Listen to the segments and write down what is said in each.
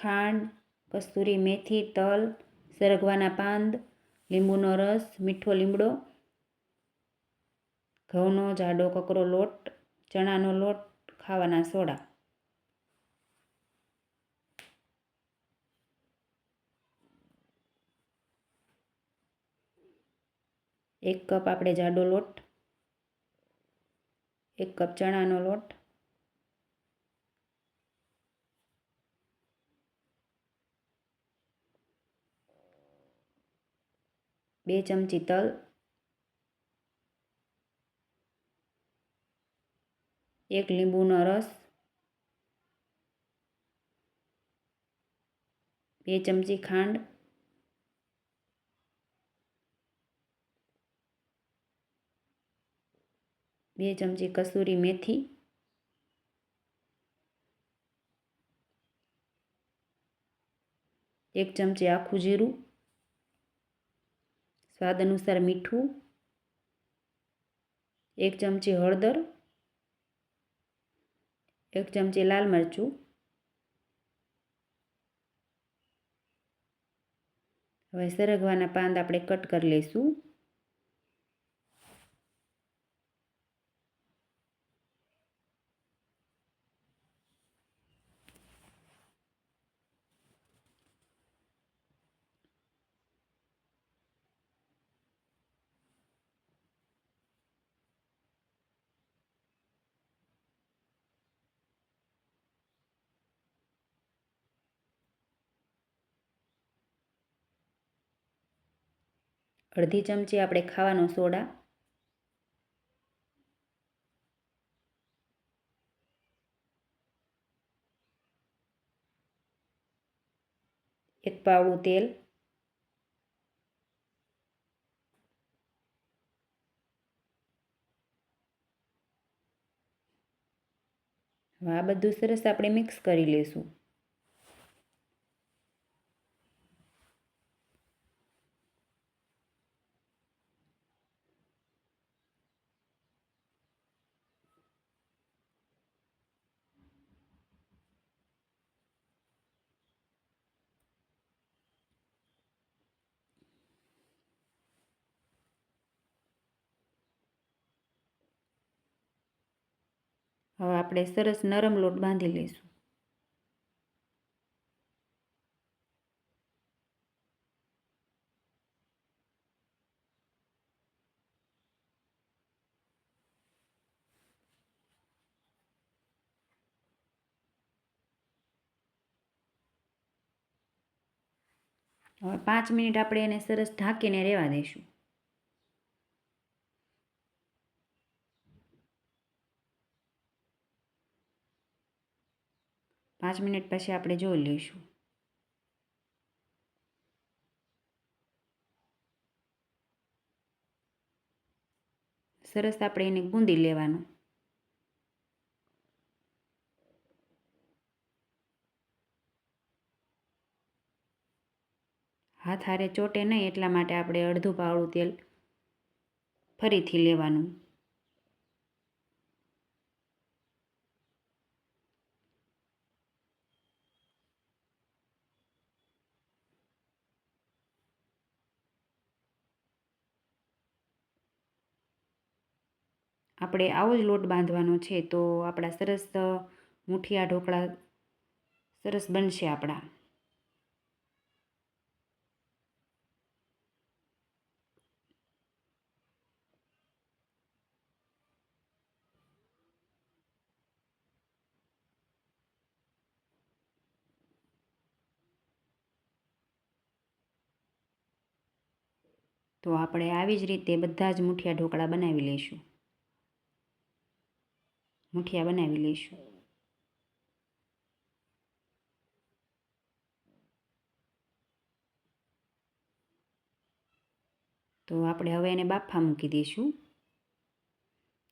ખાંડ, કસ્તુરી મેથી, તલ, સરગવાના પાંદ, લીંબુનો રસ, મીઠો લીમડો, ઘઉંનો જાડો કકરો લોટ, ચણાનો લોટ, ખાવાના સોડા. એક કપ આપણે જાડો લોટ, 1 કપ ચણાનો લોટ, 2 ચમચી તલ, 1 લીંબુનો રસ, 2 ચમચી ખાંડ, 2 ચમચી કસૂરી મેથી, 1 ચમચી આખું જીરું, સ્વાદ અનુસાર મીઠું, 1 ચમચી હળદર, 1 ચમચી લાલ મરચું. હવે સરગવાના પાંદ આપણે કટ કરી લઈશું. અડધી ચમચી આપણે ખાવાનો સોડા, એક પાવડું તેલ, હવે આ બધું સરસ આપણે મિક્સ કરી લઈશું. હવે આપણે સરસ નરમ લોટ બાંધી લઈશું. હવે 5 મિનિટ આપણે એને સરસ ઢાંકીને રહેવા દઈશું. 5 મિનિટ પછી આપણે જોઈ લઈશું. સરસ આપણે એને ગૂંદી લેવાનું. હાથ હારે ચોટે નહીં એટલા માટે આપણે અડધું પાવડું તેલ ફરીથી લેવાનું. આપણે આવો જ લોટ બાંધવાનો છે તો આપણા સરસ મુઠિયા ઢોકળા સરસ બનશે આપણા. તો આપણે આવી જ રીતે બધા જ મુઠિયા ઢોકળા બનાવી લઈશું. મુઠિયા બનાવી લઈશું. તો આપણે હવે એને બાફા મૂકી દઈશું.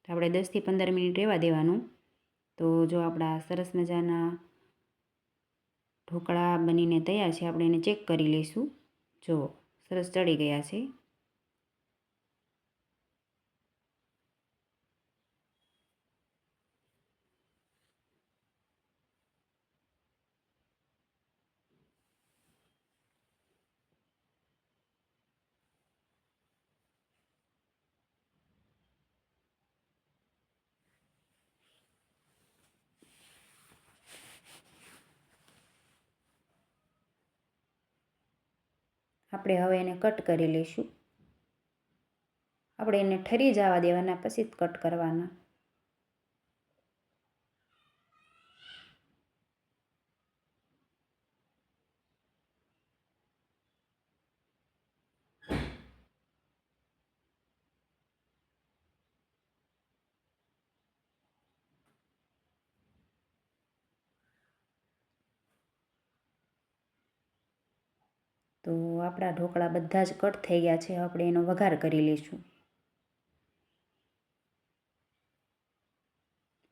આપણે 10 થી 15 મિનિટ રહેવા દેવાનું. તો જો આપણા સરસ મજાના ઢોકળા બનીને તૈયાર છે. આપણે એને ચેક કરી લઈશું. જો સરસ ચડી ગયા છે. આપણે હવે એને કટ કરી લઈશું. આપણે એને ઠરી જવા દેવાના, પછી જ કટ કરવાના. તો આપણા ઢોકળા બધા જ કટ થઈ ગયા છે. આપણે એનો વઘાર કરી લઈશું.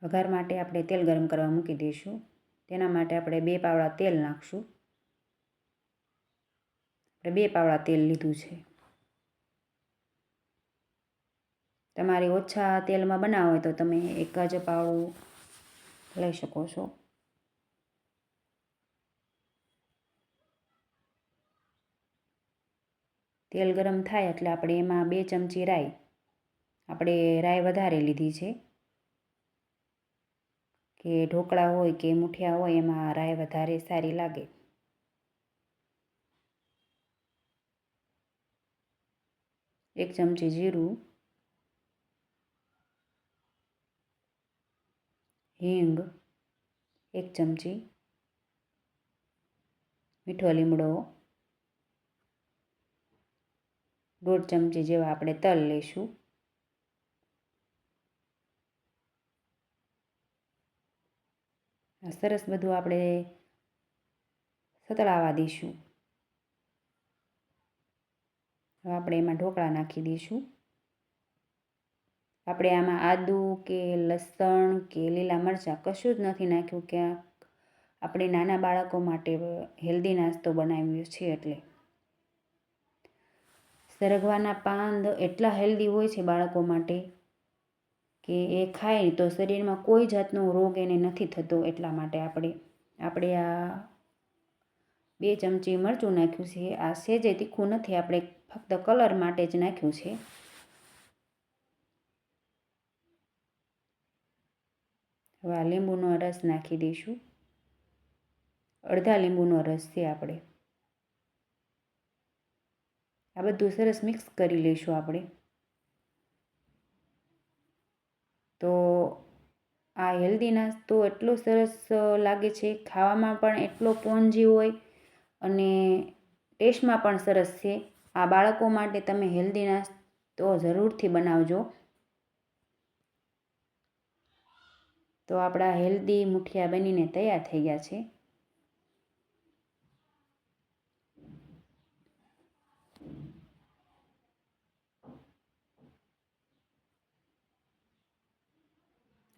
વઘાર માટે આપણે તેલ ગરમ કરવા મૂકી દઈશું. તેના માટે આપણે 2 પાવડા તેલ નાખશું. આપણે 2 પાવડા તેલ લીધું છે. તમારે ઓછા તેલમાં બનાવો હોય તો તમે 1 જ પાવડું લઈ શકો છો. તેલ ગરમ થાય એટલે આપણે એમાં 2 ચમચી રાઈ, આપણે રાઈ વધારે લીધી છે કે ઢોકળા હોય કે મુઠિયા હોય એમાં રાઈ વધારે સારી લાગે. એક ચમચી જીરું, હિંગ 1 ચમચી, મીઠો લીમડો 1/2 ચમચી જેવા આપણે તલ લઈશું. સરસ બધું આપણે સતળાવા દઈશું. હવે આપણે એમાં ઢોકળા નાખી દઈશું. આપણે આમાં આદુ કે લસણ કે લીલા મરચાં કશું જ નથી નાખ્યું કે આપણે નાના બાળકો માટે હેલ્ધી નાસ્તો બનાવ્યો છે. એટલે સરગવાના પાન એટલા હેલ્ધી હોય છે બાળકો માટે કે એ ખાય તો શરીરમાં કોઈ જાતનો રોગ એને નથી થતો. એટલા માટે આપણે આ 2 ચમચી મરચું નાખ્યું છે. આ સહેજે તીખું નથી, આપણે ફક્ત કલર માટે જ નાખ્યું છે. હવે આ લીંબુનો રસ નાખી દઈશું. અડધા લીંબુનો રસ છે. આપણે આ બધું સરસ મિક્સ કરી લઈશું. આપણે તો આ હેલ્ધી નાસ્તો એટલો સરસ લાગે છે, ખાવામાં પણ એટલો સ્પોન્જી હોય અને ટેસ્ટમાં પણ સરસ છે. આ બાળકો માટે તમે હેલ્ધી નાસ્તો જરૂરથી બનાવજો. તો આપણા હેલ્ધી મુઠિયા બનીને તૈયાર થઈ ગયા છે.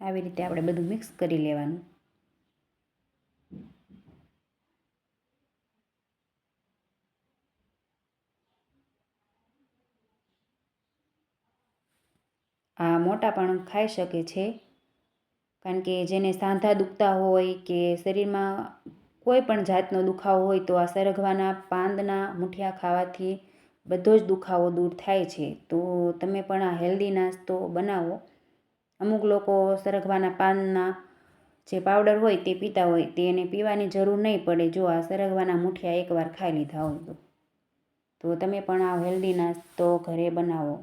આવી રીતે આપણે બધું મિક્સ કરી લેવાનું. આ મોટા પણ ખાઈ શકે છે, કારણ કે જેને સાંધા દુખતા હોય કે શરીરમાં કોઈ પણ જાતનો દુખાવો હોય તો આ સરગવાના પાંદના મુઠિયા ખાવાથી બધો જ દુખાવો દૂર થાય છે. તો તમે પણ આ હેલ્ધી નાસ્તો બનાવો. અમુક લોકો સરગવાના પાનના જે પાવડર હોય તે પીતા હોય, તેને પીવાની જરૂર નહીં પડે જો આ સરગવાના મુઠિયા એકવાર ખાઈ લીધા હોય તો તમે પણ આ હેલ્ધી નાસ્તો ઘરે બનાવો.